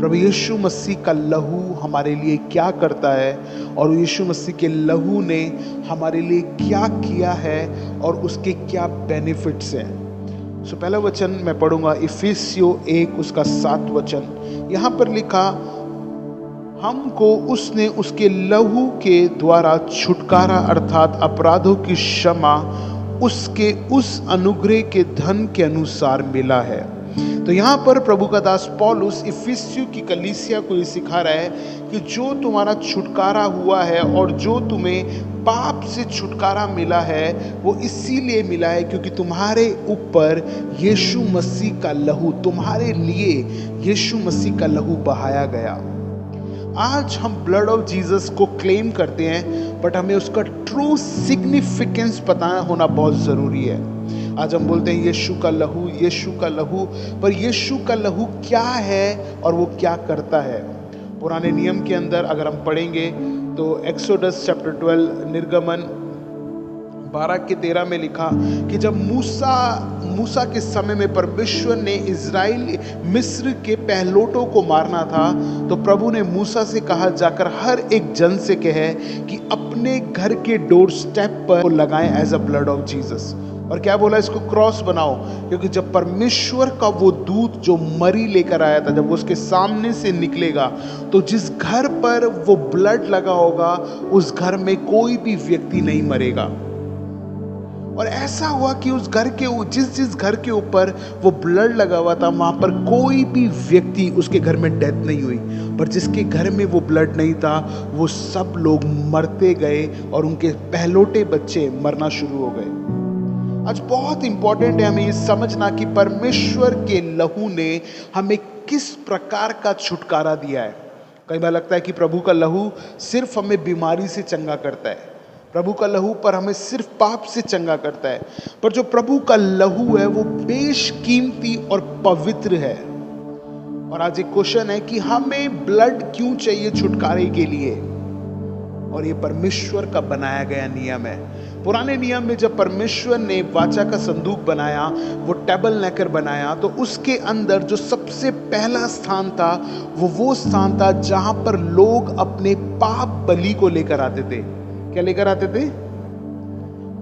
प्रभु यीशु मसीह का लहू हमारे लिए क्या करता है और यीशु मसीह के लहू ने हमारे लिए क्या किया है और उसके क्या बेनिफिट्स हैं। पहला वचन मैं पढ़ूंगा, इफिसियों 1 उसका 7 वचन। यहाँ पर लिखा, हमको उसने उसके लहू के द्वारा छुटकारा अर्थात अपराधों की क्षमा उसके उस अनुग्रह के धन के अनुसार मिला है। तो यहाँ पर प्रभु का दास पौलुस इफिसियों की कलीसिया को ये सिखा रहा है कि जो तुम्हारा छुटकारा हुआ है और जो तुम्हें पाप से छुटकारा मिला है वो इसीलिए मिला है क्योंकि तुम्हारे ऊपर यीशु मसीह का लहू, तुम्हारे लिए यीशु मसीह का लहू बहाया गया। आज हम ब्लड ऑफ जीसस को क्लेम करते हैं, बट हमें उसका ट्रू सिग्निफिकेंस पता होना बहुत ज़रूरी है। आज हम बोलते हैं यीशु का लहू, यीशु का लहू, पर यीशु का लहू क्या है और वो क्या करता है। पुराने नियम के अंदर अगर हम पढ़ेंगे तो एक्सोडस चैप्टर 12 निर्गमन 12:13 में लिखा कि जब मूसा के समय में परमेश्वर ने इज़राइल मिस्र के पहलोटों को मारना था तो प्रभु ने मूसा से कहा, जाकर हर एक जन से कहे कि अपने घर के डोर स्टेप पर लगाएं as a blood of Jesus. और क्या बोला, इसको क्रॉस बनाओ, क्योंकि जब परमेश्वर का वो दूत जो मरी लेकर आया था, जब वो उसके सामने से निकलेगा तो जिस घर पर वो ब्लड लगा होगा उस घर में कोई भी व्यक्ति नहीं मरेगा। और ऐसा हुआ कि उस घर के जिस घर के ऊपर वो ब्लड लगा हुआ था वहां पर कोई भी व्यक्ति, उसके घर में डेथ नहीं हुई, पर जिसके घर में वो ब्लड नहीं था वो सब लोग मरते गए और उनके पहलोटे बच्चे मरना शुरू हो गए। आज बहुत इंपॉर्टेंट है हमें ये समझना कि परमेश्वर के लहू ने हमें किस प्रकार का छुटकारा दिया है। कई बार लगता है कि प्रभु का लहू सिर्फ हमें बीमारी से चंगा करता है, प्रभु का लहू पर हमें सिर्फ पाप से चंगा करता है, पर जो प्रभु का लहू है वो बेशकीमती और पवित्र है। और आज एक क्वेश्चन है कि हमें ब्लड क्यों चाहिए छुटकारे के लिए, और ये परमेश्वर का बनाया गया नियम है। पुराने नियम में जब परमेश्वर ने वाचा का संदूक बनाया, वो टैबरनेकल बनाया, तो उसके अंदर जो सबसे पहला स्थान था वो स्थान था जहां पर लोग अपने पाप बलि को लेकर आते थे। क्या लेकर आते थे?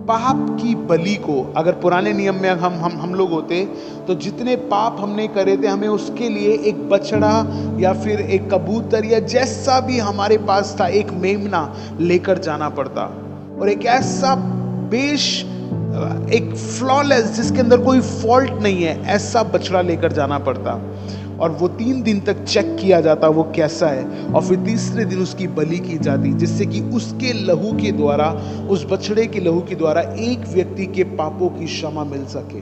पाप की बलि को। अगर पुराने नियम में हम लोग होते तो जितने पाप हमने करे थे हमें उसके लिए एक बछड़ा या फिर एक कबूतर या जैसा भी हमारे पास था एक मेमना लेकर जाना पड़ता, और एक ऐसा एक फ्लॉलेस जिसके अंदर कोई फॉल्ट नहीं है ऐसा बछड़ा लेकर जाना पड़ता, और वो 3 दिन तक चेक किया जाता वो कैसा है, और फिर तीसरे दिन उसकी बलि की जाती, जिससे कि उसके लहू के द्वारा, उस बछड़े के लहू के द्वारा एक व्यक्ति के पापों की क्षमा मिल सके।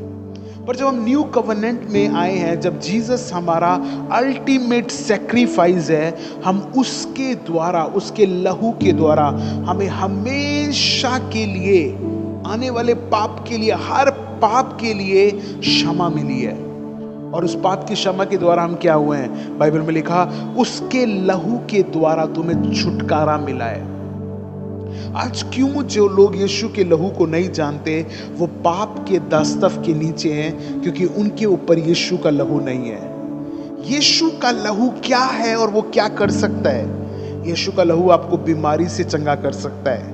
पर जब हम न्यू कवेनेंट में आए हैं, जब जीसस हमारा अल्टीमेट सैक्रिफाइस है, हम उसके द्वारा, उसके लहू के द्वारा हमें हमेशा के लिए, आने वाले पाप के लिए, हर पाप के लिए क्षमा मिली है। और उस पाप की क्षमा के द्वारा हम क्या हुए हैं? बाइबल में लिखा, उसके लहू के द्वारा तुम्हें छुटकारा मिला है। आज क्यों जो लोग यीशु के लहू को नहीं जानते वो पाप के दास्तव के नीचे हैं? क्योंकि उनके ऊपर यीशु का लहू नहीं है। यीशु का लहू क्या है और वो क्या कर सकता है? यीशु का लहू आपको बीमारी से चंगा कर सकता है।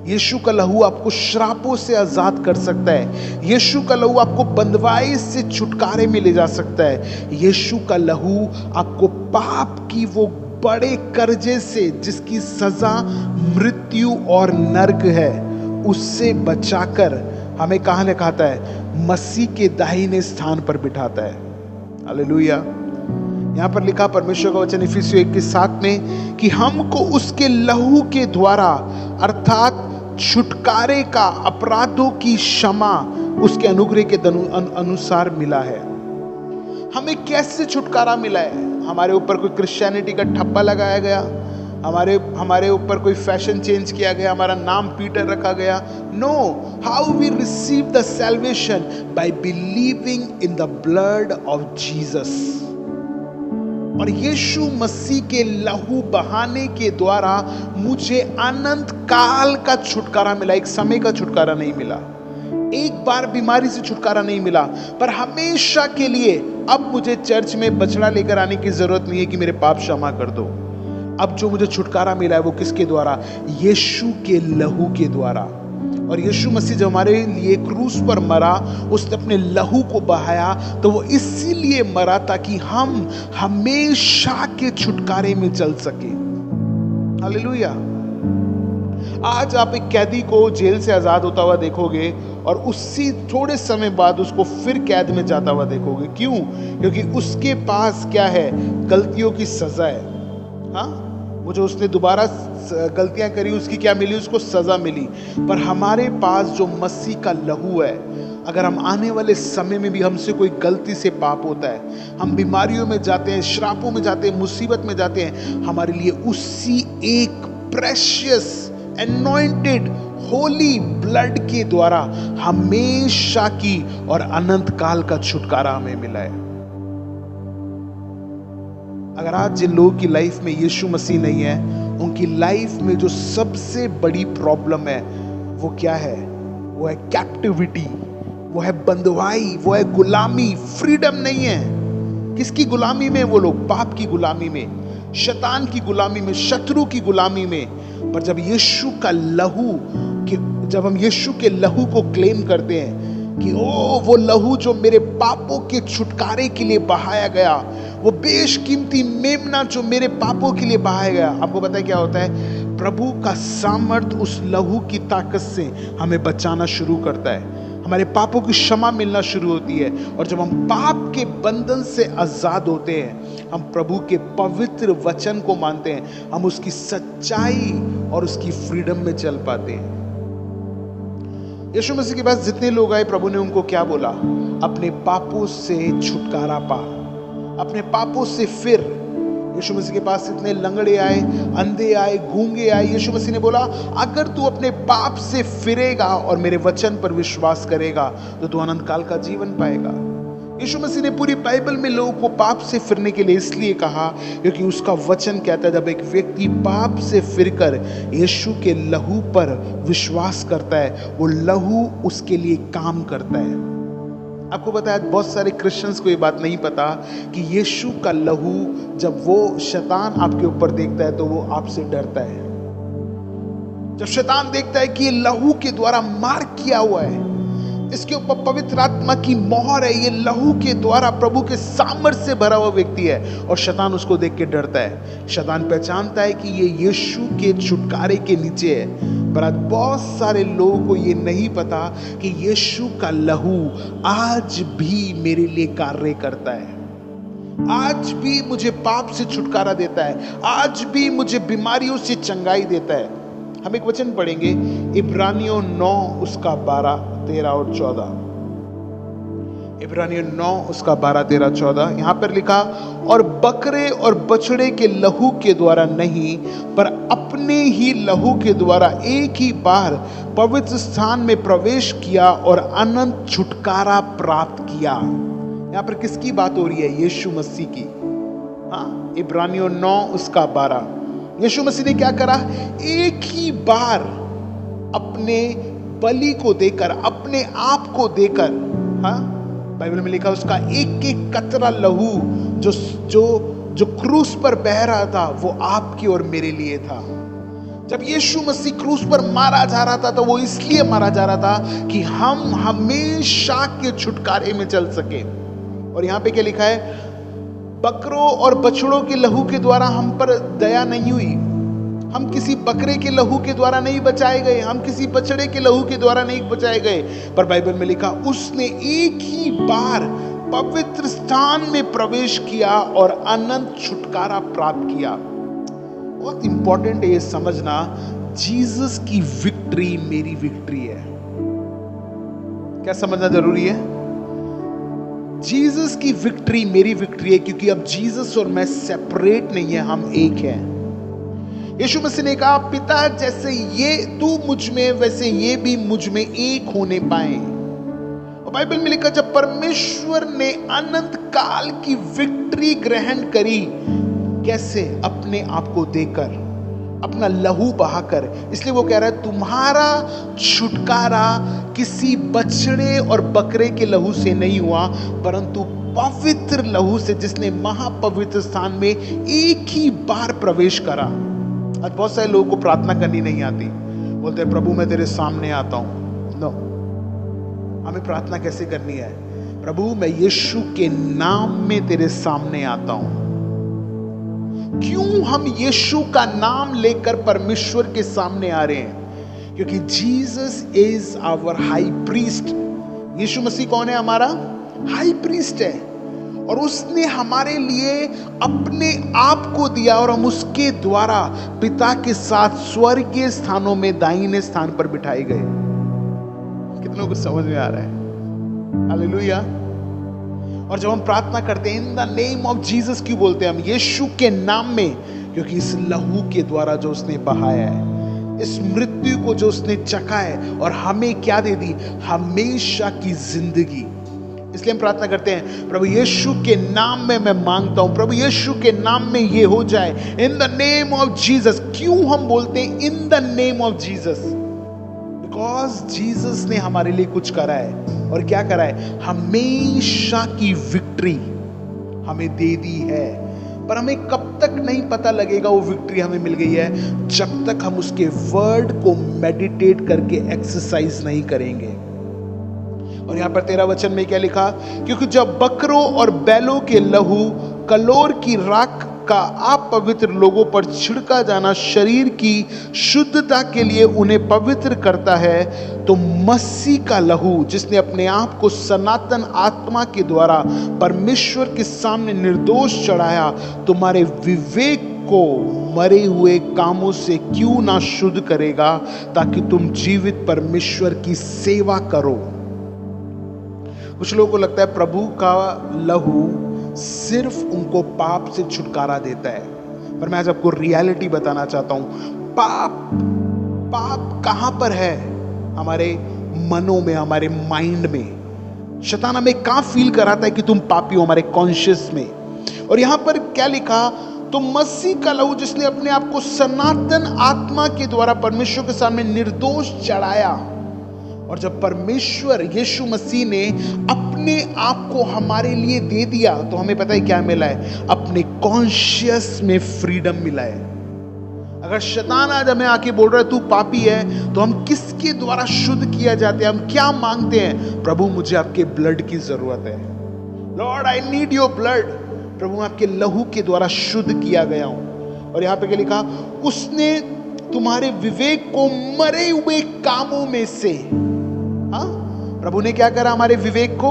यीशु का लहू आपको श्रापों से आजाद कर सकता है। यीशु का लहू आपको बंधुआई से छुटकारे में ले जा सकता है। यीशु का लहू आपको पाप की वो बड़े कर्जे से, जिसकी सजा मृत्यु और नरक है, उससे बचाकर हमें कहां लिखाता है? मसीह के दाहिने स्थान पर बिठाता है। हालेलुया। यहां पर लिखा परमेश्वर का वचन इफिसियों 1:7 में कि हमको उसके लहू के द्वारा अर्थात छुटकारे का, अपराधों की क्षमा उसके अनुग्रह के अनुसार मिला है। हमें कैसे छुटकारा मिला है? हमारे ऊपर कोई क्रिश्चियनिटी का ठप्पा लगाया गया, हमारे ऊपर कोई फैशन चेंज किया गया, हमारा नाम पीटर रखा गया? No, how we receive the salvation? By believing in the blood of Jesus. और यीशु मसीह के लहू बहाने के द्वारा मुझे अनंत काल का छुटकारा मिला, एक समय का छुटकारा नहीं मिला। एक बार बीमारी से छुटकारा नहीं मिला, पर हमेशा के लिए अब मुझे चर्च में बछड़ा लेकर आने की जरूरत नहीं है कि मेरे पाप क्षमा कर दो। अब जो मुझे छुटकारा मिला है वो किसके द्वारा? यीशु के लहू के द्वारा। और यीशु मसीह जब हमारे लिए क्रूस पर मरा, उसने अपने लहू को बहाया, तो वो इसीलिए मरा ताकि हम हमेशा के छुटकारे में चल सके। हालेलुया। आज आप एक कैदी को जेल से आजाद होता हुआ देखोगे और उसी थोड़े समय बाद उसको फिर कैद में जाता हुआ देखोगे। क्यों? क्योंकि उसके पास क्या है? गलतियों की सजा है। हाँ, वो जो उसने दोबारा गलतियां करी उसकी क्या मिली? उसको सजा मिली। पर हमारे पास जो मसीह का लहू है, अगर हम आने वाले समय में भी हमसे कोई गलती से पाप होता है, हम बीमारियों में जाते हैं, श्रापों में जाते हैं, मुसीबत में जाते हैं, हमारे लिए उसी एक प्रेशियस एनॉइंटेड होली ब्लड के द्वारा हमेशा की और अनंत काल का छुटकारा हमें मिला है। अगर आज जिन लोगों की लाइफ में यीशु मसीह नहीं है, उनकी लाइफ में जो सबसे बड़ी प्रॉब्लम है वो क्या है? वो है कैप्टिविटी, वो है बंधुआई, वो है गुलामी। फ्रीडम नहीं है। किसकी गुलामी में? वो लोग पाप की गुलामी में, शैतान की गुलामी में, शत्रु की गुलामी में। पर जब यीशु का लहू, जब हम यीशु के लहू को क्लेम करते हैं कि ओ वो लहू जो मेरे पापों के छुटकारे के लिए बहाया गया, वो बेशकीमती मेमना जो मेरे पापों के लिए बहाया गया, आपको पता है क्या होता है? प्रभु का सामर्थ उस लहू की ताकत से हमें बचाना शुरू करता है। हमारे पापों की क्षमा मिलना शुरू होती है। और जब हम पाप के बंधन से आजाद होते हैं, हम प्रभु के पवित्र वचन को मानते हैं, हम उसकी सच्चाई और उसकी फ्रीडम में चल पाते हैं। यीशु मसीह के पास जितने लोग आए, प्रभु ने उनको क्या बोला? अपने पापों से छुटकारा पा, अपने पापों से फिर। यीशु मसीह के पास इतने लंगड़े आए, अंधे आए, गूंगे आए। यीशु मसीह ने बोला, अगर तू अपने पाप से फिरेगा और मेरे वचन पर विश्वास करेगा तो तू अनंत काल का जीवन पाएगा। यीशु मसीह ने पूरी बाइबल में लोगों को पाप से फिरने के लिए इसलिए कहा क्योंकि उसका वचन कहता है, जब एक व्यक्ति पाप से फिरकर यीशु के लहू पर विश्वास करता है, वो लहू उसके लिए काम करता है। आपको पता है, बहुत सारे क्रिश्चियंस को ये बात नहीं पता कि यीशु का लहू, जब वो शैतान आपके ऊपर देखता है तो वो आपसे डरता है। जब शैतान देखता है कि ये लहू के द्वारा मार किया हुआ है, इसके ऊपर पवित्र आत्मा की मोहर है, ये लहू के द्वारा प्रभु के सामर्थ्य से भरा हुआ व्यक्ति है, और शैतान उसको देख के डरता है। शैतान पहचानता है कि ये यीशु के छुटकारे के नीचे है। पर आज बहुत सारे लोगों को ये नहीं पता कि यीशु का लहू आज भी मेरे लिए कार्य करता है, आज भी मुझे पाप से छुटकारा देता है, आज भी मुझे बीमारियों से चंगाई देता है। हम एक वचन पढ़ेंगे, इब्रानियों 9 उसका 12, 13 और 14। इब्रानियों 9 उसका 12, 13, 14। यहां पर लिखा, और बकरे और बछड़े के लहू के द्वारा नहीं, पर अपने ही लहू के द्वारा एक ही बार पवित्र स्थान में प्रवेश किया और अनंत छुटकारा प्राप्त किया। यहां पर किसकी बात हो रही है? यीशु मसीह की। हाँ, इब्रानियों 9 उसका 12। यीशु मसीह ने क्या करा? एक ही बार अपने बलि को देकर, अपने आप को देकर, हाँ, बाइबल में लिखा उसका एक एक कतरा लहू जो क्रूस पर बह रहा था, वो आपके और मेरे लिए था। जब यीशु मसीह क्रूस पर मारा जा रहा था तो वो इसलिए मारा जा रहा था कि हम हमेशा के छुटकारे में चल सके। और यहां पे क्या लिखा है? बकरों और बछड़ों के लहू के द्वारा हम पर दया नहीं हुई, हम किसी बकरे के लहू के द्वारा नहीं बचाए गए, हम किसी बछड़े के लहू के द्वारा नहीं बचाए गए, पर बाइबल में लिखा उसने एक ही बार पवित्र स्थान में प्रवेश किया और अनंत छुटकारा प्राप्त किया। बहुत इंपॉर्टेंट है ये समझना, जीसस की विक्ट्री मेरी विक्ट्री है। क्या समझना जरूरी है? जीसस की विक्ट्री मेरी विक्ट्री है, क्योंकि अब जीसस और मैं सेपरेट नहीं है, हम एक हैं। यीशु मसीह ने कहा, पिता जैसे ये तू मुझ में, वैसे ये भी मुझ में एक होने पाए। और बाइबल में लिखा, जब परमेश्वर ने अनंत काल की विक्ट्री ग्रहण करी, कैसे? अपने आप को देकर। अपना लहू बहाकर। इसलिए वो कह रहा है तुम्हारा छुटकारा किसी बछड़े और बकरे के लहू से नहीं हुआ, परंतु पवित्र लहू से, जिसने महापवित्र स्थान में एक ही बार प्रवेश करा। आज बहुत सारे लोगों को प्रार्थना करनी नहीं आती, बोलते हैं प्रभु मैं तेरे सामने आता हूं। नो, हमें प्रार्थना कैसे करनी है? प्रभु मैं यीशु के नाम में तेरे सामने आता हूं। क्यों हम यीशु का नाम लेकर परमेश्वर के सामने आ रहे हैं? क्योंकि Jesus is our high priest. यीशु मसीह कौन है? हमारा हाई प्रीस्ट है, और उसने हमारे लिए अपने आप को दिया, और हम उसके द्वारा पिता के साथ स्वर्गीय स्थानों में दाहिने स्थान पर बिठाए गए। कितनों को समझ में आ रहा है? हालेलुया। और जब हम प्रार्थना करते हैं in the name of Jesus, क्यों बोलते हैं हम? यीशु के नाम में, क्योंकि इस लहू के द्वारा जो उसने बहाया है, इस मृत्यु को जो उसने चखा है, और हमें क्या दे दी? हमेशा की जिंदगी। इसलिए हम प्रार्थना करते हैं प्रभु यीशु के नाम में मैं मांगता हूं, प्रभु यीशु के नाम में ये हो जाए, in the name of Jesus. क्यों हम बोलते हैं in the name of Jesus? Because Jesus ने हमारे लिए कुछ करा है, और क्या करा है? हमेशा की विक्ट्री हमें दे दी है। पर हमें कब तक नहीं पता लगेगा वो विक्ट्री हमें मिल गई है? जब तक हम उसके वर्ड को मेडिटेट करके एक्सरसाइज नहीं करेंगे। और यहां पर 13 वचन में क्या लिखा? क्योंकि जब बकरों और बैलों के लहू कलोर की राख का अपवित्र लोगों पर छिड़का जाना शरीर की शुद्धता के लिए उन्हें पवित्र करता है, तो मसीह का लहू, जिसने अपने आप को सनातन आत्मा के द्वारा परमेश्वर के सामने निर्दोष चढ़ाया, तुम्हारे विवेक को मरे हुए कामों से क्यों ना शुद्ध करेगा, ताकि तुम जीवित परमेश्वर की सेवा करो। कुछ लोगों को लगता है प्रभु का लहू सिर्फ उनको पाप से छुटकारा देता है, पर मैं आज आपको रियलिटी बताना चाहता हूं। पाप कहां पर है? हमारे मनों में, हमारे माइंड में। शैतान हमें कहां फील कराता है कि तुम पापी हो? हमारे कॉन्शियस में। और यहां पर क्या लिखा? तो मसीह का लहू, जिसने अपने आप को सनातन आत्मा के द्वारा परमेश्वर के सामने निर्दोष चढ़ाया। और जब परमेश्वर यीशु मसीह ने अपने आप को हमारे लिए दे दिया, तो हमें पता है क्या मिला है? अपने कॉन्शियस में फ्रीडम मिला है। अगर शैतान आज हमें आके बोल रहा है तू पापी है, तो हम किसके द्वारा शुद्ध किया जाते हैं? हम क्या मांगते हैं? प्रभु मुझे आपके ब्लड की जरूरत है। Lord I need your blood. प्रभु मैं आपके लहू के द्वारा शुद्ध किया गया हूं। और यहां पे क्या लिखा? उसने तुम्हारे विवेक को मरे हुए कामों में से। हाँ, प्रभु ने क्या करा हमारे विवेक को?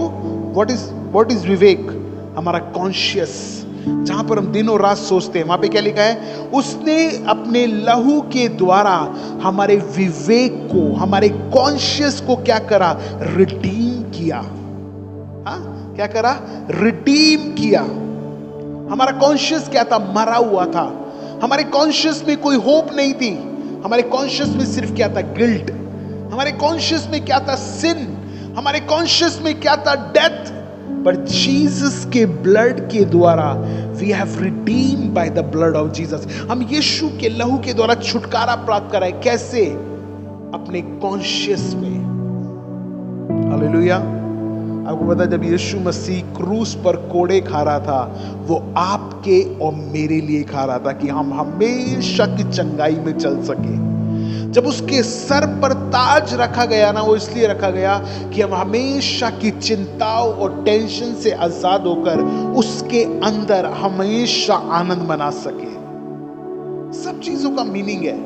व्हाट इज विवेक? हमारा कॉन्शियस, जहां पर हम दिन और रात सोचते हैं। वहां पे क्या लिखा है? उसने अपने लहू के द्वारा हमारे विवेक को, हमारे कॉन्शियस को क्या करा? रिडीम किया। हाँ, क्या करा? रिडीम किया। हमारा कॉन्शियस क्या था? मरा हुआ था। हमारे कॉन्शियस में कोई होप नहीं थी। हमारे कॉन्शियस में सिर्फ क्या था? गिल्ट। हमारे कॉन्शियस में क्या था? सिन। हमारे कॉन्शियस में क्या था? डेथ। पर जीसस के ब्लड के द्वारा we have redeemed by the blood of Jesus. हम यीशु के लहू के द्वारा छुटकारा प्राप्त करा है। कैसे? अपने कॉन्शियस में। हालेलुया। आपको पता है जब यीशु मसीह क्रूस पर कोड़े खा रहा था, वो आपके और मेरे लिए खा रहा था कि हम हमेशा की चंगाई में चल सके। जब उसके सर पर ताज रखा गया ना, वो इसलिए रखा गया कि हम हमेशा की चिंताओं और टेंशन से आजाद होकर उसके अंदर हमेशा आनंद मना सके। सब चीजों का मीनिंग है।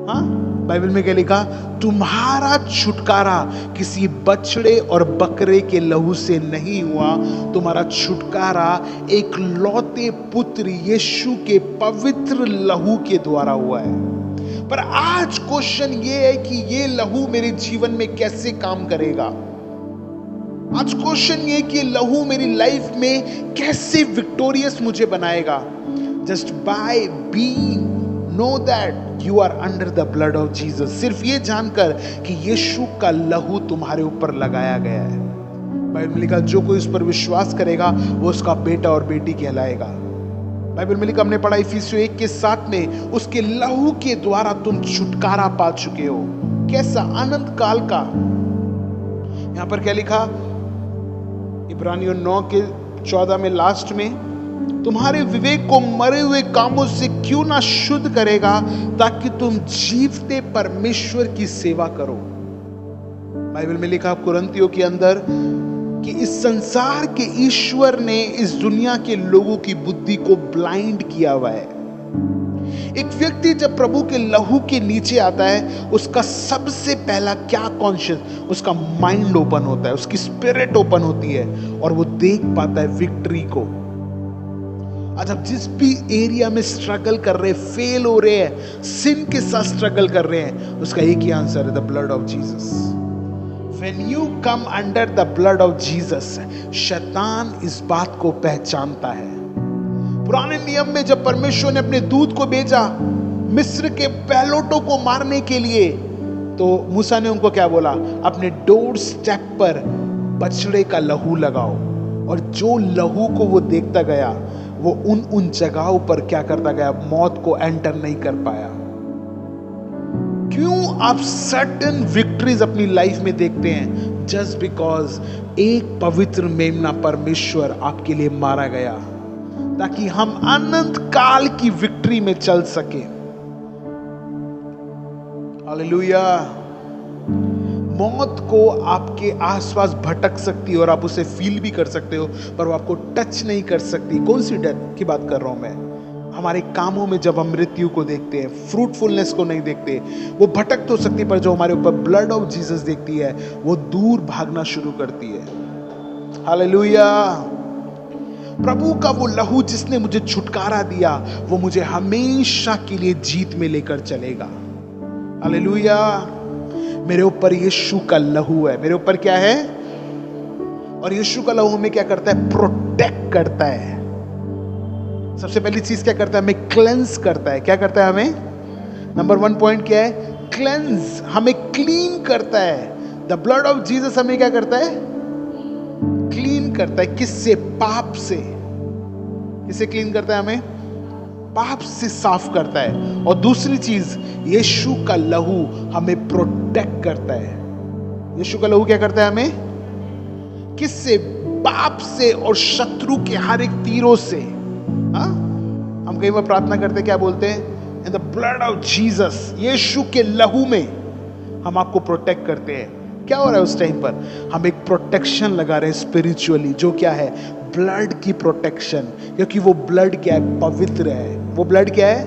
हाँ, बाइबल में क्या लिखा? तुम्हारा छुटकारा किसी बछड़े और बकरे के लहू से नहीं हुआ, तुम्हारा छुटकारा एक लौते पुत्र यीशु के पवित्र लहू के द्वारा हुआ है। पर आज क्वेश्चन ये है कि ये लहू मेरे जीवन में कैसे काम करेगा? आज क्वेश्चन ये कि लहू मेरी लाइफ में कैसे विक्टोरियस मुझे बनाएगा? Just by being know that you are under the blood of Jesus. सिर्फ ये जानकर कि यीशु का लहू तुम्हारे ऊपर लगाया गया है। बाइबल में लिखा जो कोई उस पर विश्वास करेगा वो उसका बेटा और बेटी कहलाएगा। बाइबल में लिखा, हमने पढ़ा इफिसियों 1:7 में, उसके लहू के द्वारा तुम छुटकारा पा चुके हो। कैसा अनंत काल का। यहां पर क्या लिखा, इब्रानियों 9:14 में लास्ट में, तुम्हारे विवेक को मरे हुए कामों से क्यों ना शुद्ध करेगा, ताकि तुम जीवते परमेश्वर की सेवा करो। बाइबल में लिखा कुरिन्थियों के अंदर कि इस संसार के ईश्वर ने इस दुनिया के लोगों की बुद्धि को ब्लाइंड किया हुआ है। एक व्यक्ति जब प्रभु के लहू के नीचे आता है, उसका सबसे पहला क्या कॉन्शियस, उसका माइंड ओपन होता है, उसकी स्पिरिट ओपन होती है और वो देख पाता है विक्ट्री को। आज आप जिस भी एरिया में स्ट्रगल कर रहे हैं, फेल हो रहे हैं, सिन के साथ स्ट्रगल कर रहे हैं, उसका एक ही आंसर है, the blood of Jesus. When you come under the blood of Jesus, शैतान इस बात को पहचानता है। पुराने नियम में जब परमेश्वर ने अपने दूत को भेजा मिस्र के पहलोटों को मारने के लिए, तो मूसा ने उनको क्या बोला, अपने डोर स्टेप पर बछड़े का लहू लगाओ। और जो लहू को वो देखता गया, वो उन जगहों पर क्या करता गया, मौत को एंटर नहीं कर पाया। क्यों आप सर्टेन विक्ट्रीज अपनी लाइफ में देखते हैं? जस्ट बिकॉज एक पवित्र मेमना परमेश्वर आपके लिए मारा गया, ताकि हम अनंत काल की विक्ट्री में चल सके। हालेलुया। मौत को आपके आसपास भटक सकती है और आप उसे फील भी कर सकते हो, पर वो आपको टच नहीं कर सकती। कौन सी डेथ की बात कर रहा हूं मैं? हमारे कामों में जब हम मृत्यु को देखते हैं, फ्रूटफुलनेस को नहीं देखते, वो भटक तो सकती है, पर जो हमारे ऊपर ब्लड ऑफ जीसस देखती है, वो दूर भागना शुरू करती है। हालेलुया। प्रभु का वो लहू जिसने मुझे छुटकारा दिया, वो मुझे हमेशा के लिए जीत में लेकर चलेगा। हालेलुया। मेरे ऊपर यीशु का लहू है। मेरे ऊपर क्या है? और यीशु का लहू हमें क्या करता है? प्रोटेक्ट करता है। सबसे पहली चीज क्या करता है? हमें क्लेंस करता है। क्या करता है हमें? नंबर 1 पॉइंट क्या है? क्लेंस। हमें क्लीन करता है। द ब्लड ऑफ जीसस हमें क्या करता है? क्लीन करता है। किससे? पाप से। किससे क्लीन करता है? हमें पाप से साफ करता है। और दूसरी चीज, यीशु का लहू हमें प्रोटेक्ट करता है। यीशु का लहू क्या करता है हमें? किससे? पाप से और शत्रु के हर एक तीरों से। हम कई बार प्रार्थना करते, क्या बोलते हैं? In the blood of Jesus, यीशु के लहू में हम आपको प्रोटेक्ट करते हैं। क्या हो रहा है उस टाइम पर? हम एक प्रोटेक्शन लगा रहे हैं स्पिरिचुअली, जो क्या है? ब्लड की प्रोटेक्शन। क्योंकि वो ब्लड क्या है? पवित्र है। वो ब्लड क्या है?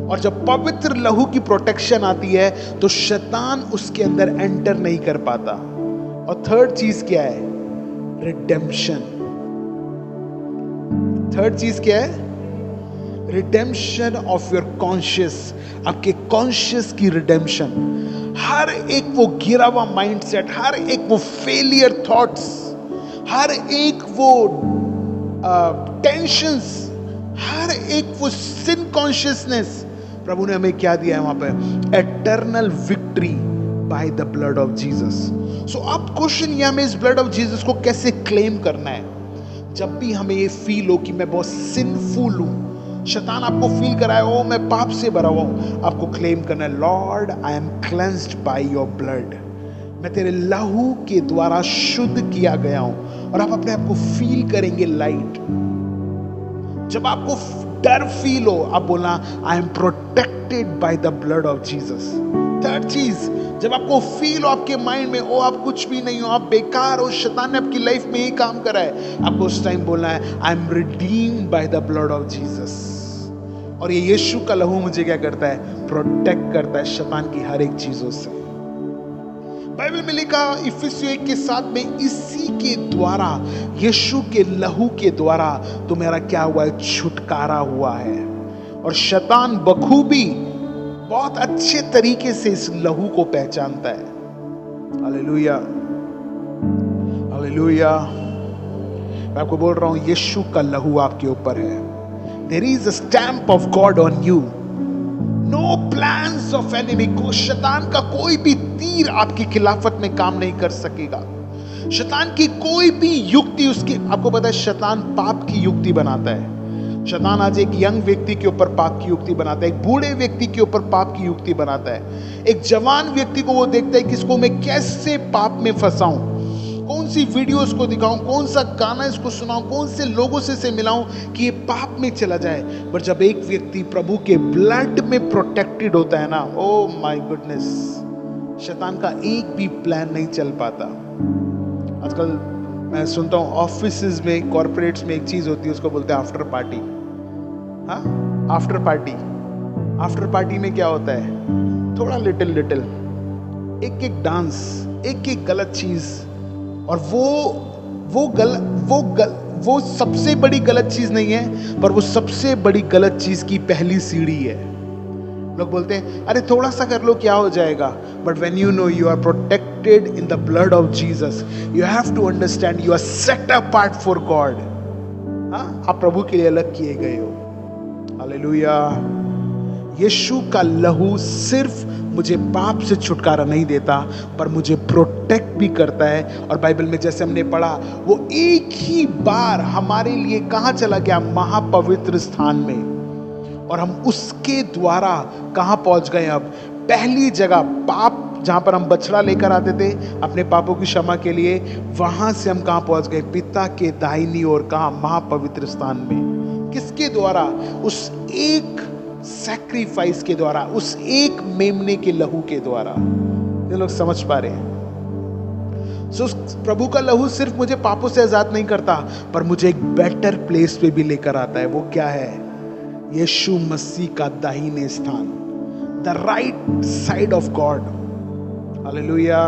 और जब पवित्र लहू की प्रोटेक्शन आती है, तो शैतान उसके अंदर एंटर नहीं कर पाता। और थर्ड चीज क्या है? रिडेम्पशन। थर्ड चीज क्या है? Redemption of your conscious. आपके कॉन्शियस की रिडेम्पशन। हर एक वो गिरा हुआ माइंडसेट, हर एक वो फेलियर थॉट्स, हर एक वो टेंशंस, हर एक वो सिन कॉन्शियसनेस, प्रभु ने हमें क्या दिया है वहां पे? Eternal victory by the blood of Jesus. So अब क्वेश्चन ये, हमें इस ब्लड ऑफ जीसस को कैसे क्लेम करना है? जब भी हमें ये फील हो कि मैं बहुत सिंफुल हूं, शैतान आपको फील कराए, ओ मैं पाप से भरा हुआ हूं, आपको क्लेम करना है, Lord I am cleansed by your blood. मैं तेरे लहू के द्वारा शुद्ध किया गया हूं। और आप अपने आप को फील करेंगे लाइट। जब आपको डर फील हो, आप बोलना, I am protected by the blood of Jesus. Third चीज, जब आपको फील हो आपके माइंड में, ओ आप कुछ भी नहीं हो, आप बेकार हो, शैतान ने आपकी लाइफ में ही काम करा है, आपको उस टाइम बोलना है, I am redeemed by the blood of Jesus. और ये यीशु का लहू मुझे क्या करता है? प्रोटेक्ट करता है शैतान की हर एक चीजों से। बाइबल में लिखा इफिसियों 1:7 में, इसी के द्वारा, यीशु के लहू के द्वारा तुम्हारा क्या हुआ है? छुटकारा हुआ है। और शैतान बखूबी बहुत अच्छे तरीके से इस लहू को पहचानता है। Hallelujah, hallelujah. मैं आपको बोल रहा हूं, यीशु का लहू आपके ऊपर है। There is a stamp of God on you. No plans of enemy. को शैतान का कोई भी तीर आपकी खिलाफत में काम नहीं कर सकेगा। शैतान की कोई भी युक्ति उसकी, आपको पता है शैतान पाप की युक्ति बनाता है। शैतान आज एक यंग व्यक्ति के ऊपर पाप की युक्ति बनाता है, एक बूढ़े व्यक्ति के ऊपर पाप की युक्ति बनाता है, एक जवान व्यक्ति को वो देखता है कि इसको मैं कैसे पाप में फंसाऊं, कौन सी वीडियो इसको दिखाऊं, कौन सा गाना इसको सुनाऊं, कौन से लोगों से मिलाऊं कि ये पाप में चला जाए। पर जब एक व्यक्ति प्रभु के ब्लड में प्रोटेक्टेड होता है ना, ओ माय गुडनेस, शैतान का एक भी प्लान नहीं चल पाता। आजकल मैं सुनता हूँ ऑफिसेज में, कॉर्पोरेट्स में एक चीज होती है, उसको बोलते हैं आफ्टर पार्टी। हाँ, आफ्टर पार्टी। आफ्टर पार्टी में क्या होता है, थोड़ा लिटिल एक एक डांस, एक एक गलत चीज, और वो सबसे बड़ी गलत चीज नहीं है, पर वो सबसे बड़ी गलत चीज की पहली सीढ़ी है। लोग बोलते हैं अरे थोड़ा सा कर लो क्या हो जाएगा, but when you know you are protected in the blood of Jesus, you have to understand you are set apart for God. हाँ, आप प्रभु के लिए अलग किए गए हो। हालेलुया। यीशु का लहू सिर्फ मुझे पाप से छुटकारा नहीं देता, पर मुझे प्रोटेक्ट भी करता है। और बाइबल में जैसे हमने पढ़ा, वो एक ही बार हमारे लिए कहां चला गया, महापवित्र स्थान में, और हम उसके द्वारा कहां पहुंच गए। अब पहली जगह पाप, जहां पर हम बछड़ा लेकर आते थे अपने पापों की क्षमा के लिए, वहां से हम कहां पहुंच गए, पिता के दाहिनी ओर, कहां, महापवित्र स्थान में। किसके द्वारा? उस एक सैक्रिफाइस के द्वारा, उस एक मेमने के लहू के द्वारा। ये लोग समझ पा रहे हैं? सो प्रभु का लहू सिर्फ मुझे पापों से आजाद नहीं करता, पर मुझे एक बेटर प्लेस पे भी लेकर आता है। वो क्या है? यीशु मसीह का दाहिने स्थान, the right side of God. Hallelujah.